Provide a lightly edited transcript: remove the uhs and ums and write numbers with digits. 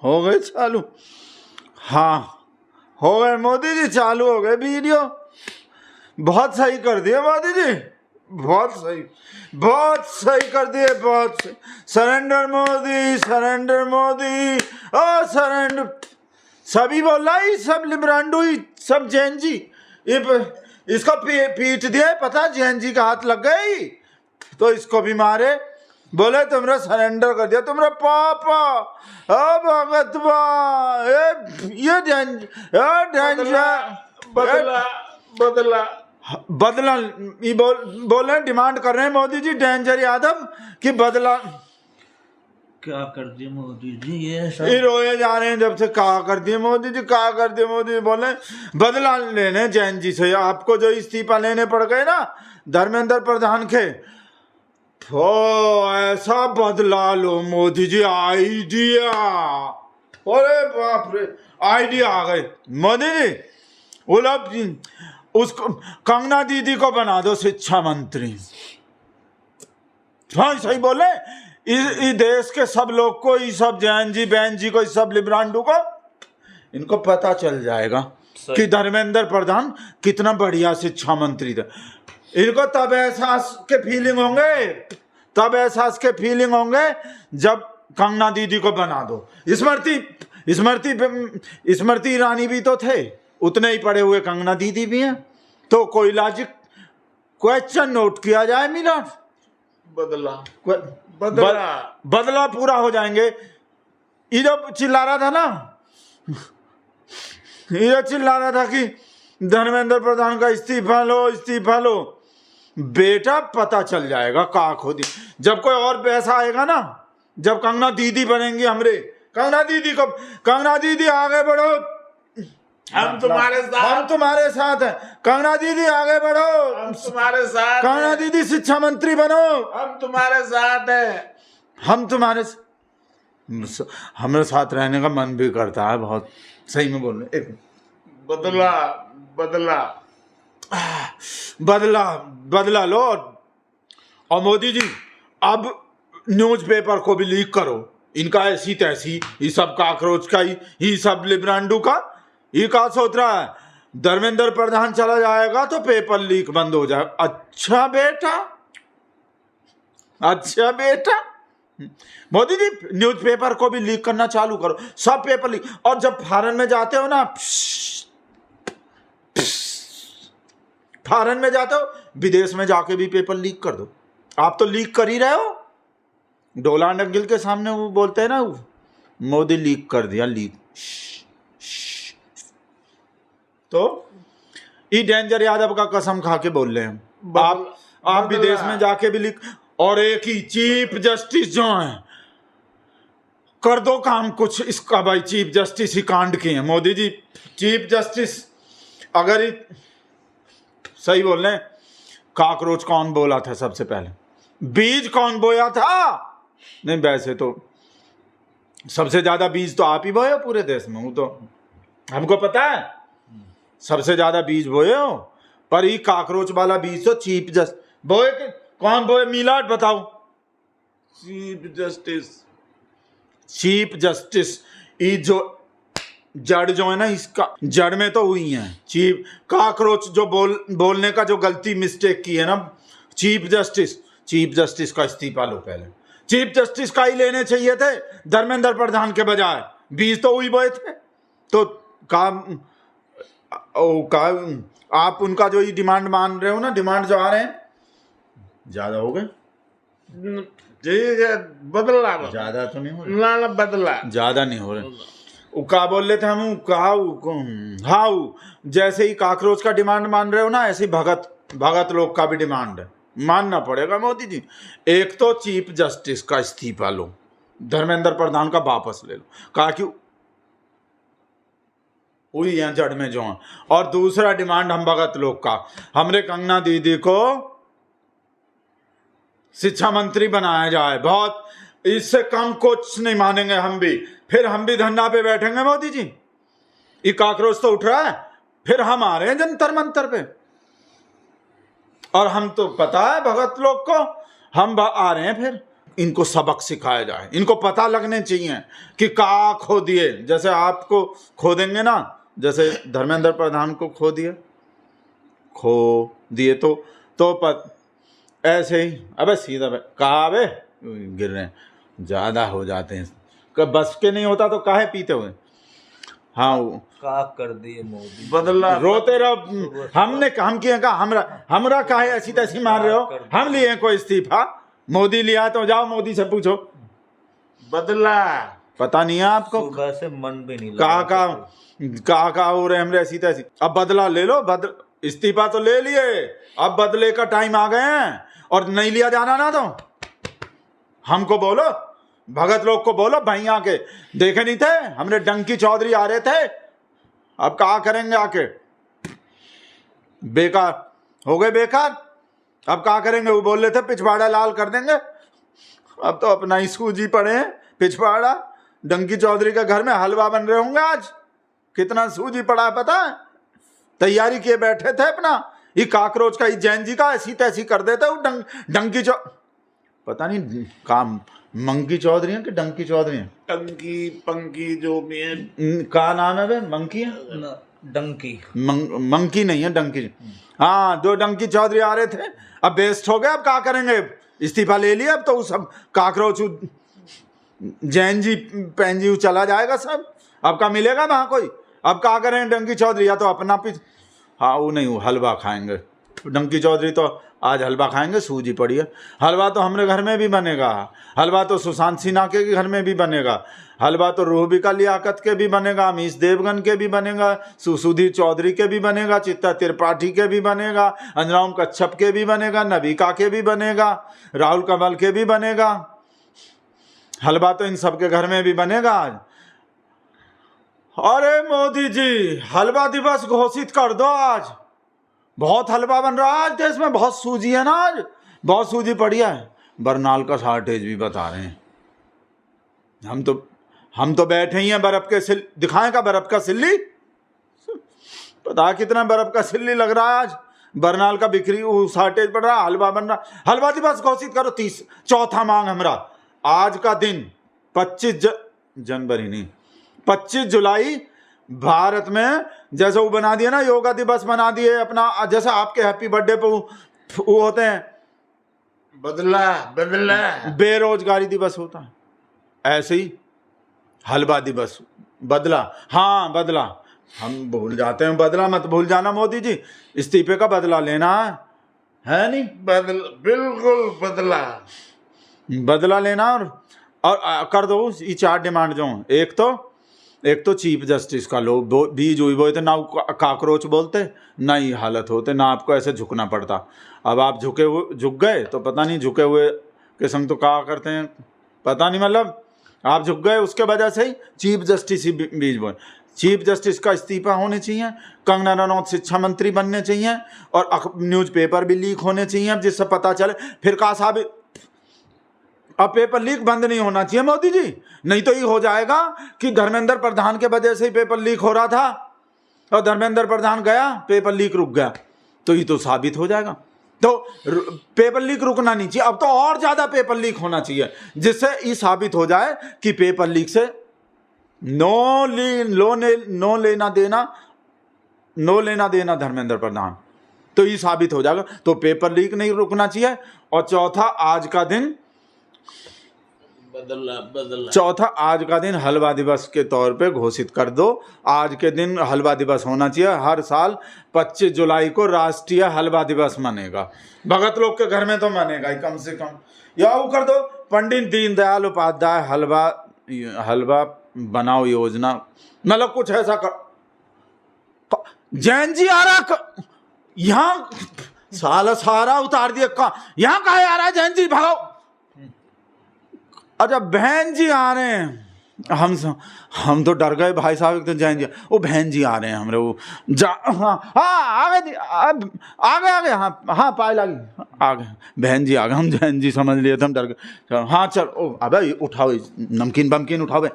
हो गए चालू? हाँ हो गए मोदी जी, चालू हो गए वीडियो। बहुत सही कर दिए मोदी जी, बहुत सही कर दिए, बहुत सही। सरेंडर मोदी, सरेंडर मोदी, ओ सरेंडर। सभी बोल रहा है, सब लिब्रांडो ही, सब जैन जी। इसको पीट दिए, पता जैन जी का हाथ लग गई तो इसको भी मारे। बोले तुमरा सरेंडर कर दिया, तुमरा पापा। अब भगतवा ये बदला ये बोले, डिमांड कर रहे हैं मोदी जी, डेंजर यादव कि बदला। क्या कर दिए मोदी जी? ये रोए जा रहे हैं जब से, कहा कर दिए मोदी जी, कहा कर दिए मोदी जी। बोले बदला लेने जैन जी से, आपको जो इस्तीफा लेने पड़ गए ना धर्मेंद्र प्रधान के, तो ऐसा बदला लो मोदी जी। आइडिया, अरे बाप रे, आइडिया आ गए मोदी जी। उसको कंगना दीदी को बना दो शिक्षा मंत्री। हाँ सही बोले, इस देश के सब लोग को, ये सब जैन जी बहन जी को, इस सब लिब्रांडो को, इनको पता चल जाएगा कि धर्मेंद्र प्रधान कितना बढ़िया शिक्षा मंत्री था। इनको तब एहसास के फीलिंग होंगे जब कंगना दीदी को बना दो। स्मृति ईरानी भी तो थे, उतने ही पढ़े हुए कंगना दीदी भी हैं। तो कोई लॉजिक क्वेश्चन नोट किया जाए मिलान, बदला पूरा हो जाएंगे। ये जो चिल्ला रहा था ना, ये चिल्ला रहा था कि धर्मेंद्र प्रधान का इस्तीफा लो, बेटा पता चल जाएगा का खोदी। जब कोई और पैसा आएगा ना, जब कंगना दीदी बनेंगी हमरे, कंगना दीदी आगे बढ़ो, हम तुम्हारे साथ हैं। कंगना दीदी आगे बढ़ो, हम तुम्हारे साथ। कंगना दीदी शिक्षा मंत्री बनो, हम तुम्हारे साथ हैं। हमारे साथ रहने का मन भी करता है बहुत, सही में बोल रहे। एक बदला लो। और मोदी जी अब न्यूज़पेपर को भी लीक करो, इनका ऐसी तैसी, ये सब काकरोच का, ये सब लिब्रांडो का, ये कहा सोच रहा है धर्मेंद्र प्रधान चला जाएगा तो पेपर लीक बंद हो जाए। अच्छा बेटा मोदी जी, न्यूज़पेपर को भी लीक करना चालू करो, सब पेपर लीक। और जब फॉरेन में जाते हो ना, फॉरेन में जाते हो, विदेश में जाके भी पेपर लीक कर दो। आप तो लीक कर ही रहे हो। डोनाल्ड अंगिल के सामने वो बोलते हैं ना, मोदी लीक कर दिया, लीक। तो ये डेंजर यादव का कसम खा के बोल रहे हैं, आप विदेश में जाके भी लीक। और एक ही चीफ जस्टिस जो है, कर दो काम कुछ इसका भाई। चीफ जस्टिस ही कांड किए हैं मोदी जी। चीफ जस्टिस अगर सही बोल रहे हैं, काकरोच कौन बोला था सबसे पहले, बीज कौन बोया था? नहीं वैसे तो सबसे ज्यादा बीज तो आप ही बोए हो पूरे देश में, वो तो हमको पता है, सबसे ज्यादा बीज बोए हो। पर ये काकरोच वाला बीज तो चीफ जस्टिस बोए। कौन बोए मिलाट बताओ? चीफ जस्टिस ये जो जड़ जो है ना, इसका जड़ में तो हुई है चीफ काकरोच जो बोलने का जो गलती मिस्टेक की है ना। चीफ जस्टिस का इस्तीफा लो पहले। चीफ जस्टिस का ही लेने चाहिए थे धर्मेंद्र प्रधान के बजाय, बीज तो वही बोए थे। तो आप उनका जो ये डिमांड मान रहे हो ना, डिमांड जो आ रहे हैं ज्यादा हो गए। बदला ज्यादा तो नहीं हो रहे, ना बदला ज्यादा नहीं हो रहे। वो क्या बोल रहे थे हम, हाँ जैसे ही काकरोच का डिमांड मान रहे हो ना, ऐसे ही भगत लोग का भी डिमांड है, मानना पड़ेगा मोदी जी। एक तो चीफ जस्टिस का इस्तीफा लो, धर्मेंद्र प्रधान का वापस ले लो, कहा कि वही है जड़ में जो है। और दूसरा डिमांड हम भगत लोग का, हमरे कंगना दीदी को शिक्षा मंत्री बनाया जाए। बहुत इससे कम कुछ नहीं मानेंगे हम भी, फिर हम भी धरना पे बैठेंगे मोदी जी। ये काकरोच तो उठ रहा है, फिर हम आ रहे हैं जंतर मंतर पे। और हम तो पता है भगत लोग को, हम आ रहे हैं फिर इनको सबक सिखाया जाए, इनको पता लगने चाहिए कि का खो दिए। जैसे आपको खो देंगे ना, जैसे धर्मेंद्र प्रधान को खो दिए तो ऐसे ही अबे सीधा कहा बे गिर रहे हैं, ज़्यादा हो जाते हैं, कब बस के नहीं होता तो काहे पीते हुए। हाँ का कर दिए मोदी, बदला रोते रहो। हम किए का हमरा काहे ऐसी तैसी मार रहे हो, हम लिए कोई इस्तीफा, मोदी लिया तो जाओ मोदी से पूछो, बदला पता नहीं है आपको सुबह से मन भी नहीं का हो रहे हमरे ऐसी तैसी। अब बदला ले लो, इस्तीफा तो ले लिए, अब बदले का टाइम आ गए हैं, और नहीं लिया जाना ना तो हमको बोलो, भगत लोग को बोलो, भाई आके देखे नहीं थे हमरे डंकी चौधरी आ रहे थे, अब क्या करेंगे आके, बेकार हो गए बेकार, अब क्या करेंगे। वो बोल रहे थे पिछवाड़ा लाल कर देंगे, अब तो अपना ही सूजी पड़े हैं पिछवाड़ा। डंकी चौधरी के घर में हलवा बन रहे होंगे आज, कितना सूजी पड़ा है पता है, तैयारी किए बैठे थे अपना, ये काकरोच का, ये जैन जी का ऐसी तैसी कर देते वो डंकी पता नहीं काम मंकी चौधरी है कि डंकी चौधरी है, टंकी पंकी जो भी है, का नाम है वे, मंकी है डंकी, मंकी नहीं है डंकी। हाँ, दो डंकी चौधरी आ रहे थे, अब बेस्ट हो गए, अब क्या करेंगे, इस्तीफा ले लिया, अब तो सब काकरोच जैन जी पैन जी चला जाएगा सब, अब का मिलेगा वहाँ कोई, अब क्या करें डंकी चौधरी, या तो अपना हाँ वो नहीं, वो हलवा खाएंगे डंकी चौधरी, तो आज हलवा खाएंगे, सूजी पड़ी है, हलवा तो हमारे घर में भी बनेगा, हलवा तो सुशांत सिन्हा के घर में भी बनेगा, हलवा तो रूबिका लियाकत के भी बनेगा, अमीश देवगन के भी बनेगा, सुधीर चौधरी के भी बनेगा, चित्ता त्रिपाठी के भी बनेगा, अंजनाम कच्छप के भी बनेगा, नबिका के भी बनेगा, राहुल कमल के भी बनेगा, हलवा तो इन सबके घर में भी बनेगा आज। अरे मोदी जी, हलवा दिवस घोषित कर दो आज, बहुत हलवा बन रहा है आज देश में, बहुत सूजी है ना आज, बहुत सूजी पड़ी है, बरनाल का शॉर्टेज भी बता रहे हैं। हम तो बैठे ही हैं बर्फ के दिखाएं का बर्फ का सिल्ली, पता कितना बर्फ का सिल्ली लग रहा है आज, बरनाल का बिक्री शॉर्टेज पड़ रहा है, हलवा बन रहा, हलवा दिवस घोषित करो। चौथा मांग हमारा, आज का दिन 25 जुलाई भारत में, जैसे वो बना दिए ना योगा दिवस बना दिए अपना, जैसे आपके हैप्पी बर्थडे पे वो होते हैं, बदला बेरोजगारी दिवस होता है, ऐसे ही हलवा दिवस, बदला, हाँ बदला, हम भूल जाते हैं, बदला मत भूल जाना मोदी जी, इस्तीफे का बदला लेना है नहीं, बिल्कुल बदला लेना, और कर दो ये 4 डिमांड जो, एक तो चीफ जस्टिस का लो बीज हुई बोए थे ना, काकरोच बोलते ना, ही हालत होते ना, आपको ऐसे झुकना पड़ता। अब आप झुक गए तो पता नहीं झुके हुए के संग तो क्या करते हैं पता नहीं, मतलब आप झुक गए, उसके वजह से ही चीफ जस्टिस ही बीज बोए। चीफ जस्टिस का इस्तीफा होने चाहिए, कंगना रनौत शिक्षा मंत्री बनने चाहिए, और न्यूज़पेपर भी लीक होने चाहिए, जिससे पता चले फिर का साहब, अब पेपर लीक बंद नहीं होना चाहिए मोदी जी, नहीं तो ये हो जाएगा कि धर्मेंद्र प्रधान के वजह से ही पेपर लीक हो रहा था, और धर्मेंद्र प्रधान गया पेपर लीक रुक गया, तो ये तो साबित हो जाएगा। तो पेपर लीक रुकना नहीं चाहिए, अब तो और ज्यादा पेपर लीक होना चाहिए, जिससे ये साबित हो जाए कि पेपर लीक से नो लेना देना धर्मेंद्र प्रधान, तो ये साबित हो जाएगा, तो पेपर लीक नहीं रुकना चाहिए। और चौथा, आज का दिन चौथा आज का दिन हलवा दिवस के तौर पे घोषित कर दो। आज के दिन हलवा दिवस होना चाहिए, हर साल 25 जुलाई को राष्ट्रीय हलवा दिवस मनेगा, भगत लोग के घर में तो मनेगा ही कम से कम, या वो कर दो पंडित दीनदयाल उपाध्याय हलवा बनाओ योजना, मतलब कुछ ऐसा कर। जैन जी आ रहा यहाँ, सारा उतार दिया, यहाँ कहा आ रहा है जैन जी, भागो। अच्छा बहन जी आ रहे हैं, हम तो डर गए भाई साहब, तो जैन जी वो बहन जी आ रहे हैं हमरे, वो आगे हाँ पाए लगी आगे, बहन जी आ गए, हम जैन जी समझ लिए थे, हम डर गए। हाँ चल, अबे उठाओ नमकीन बमकीन उठाओ।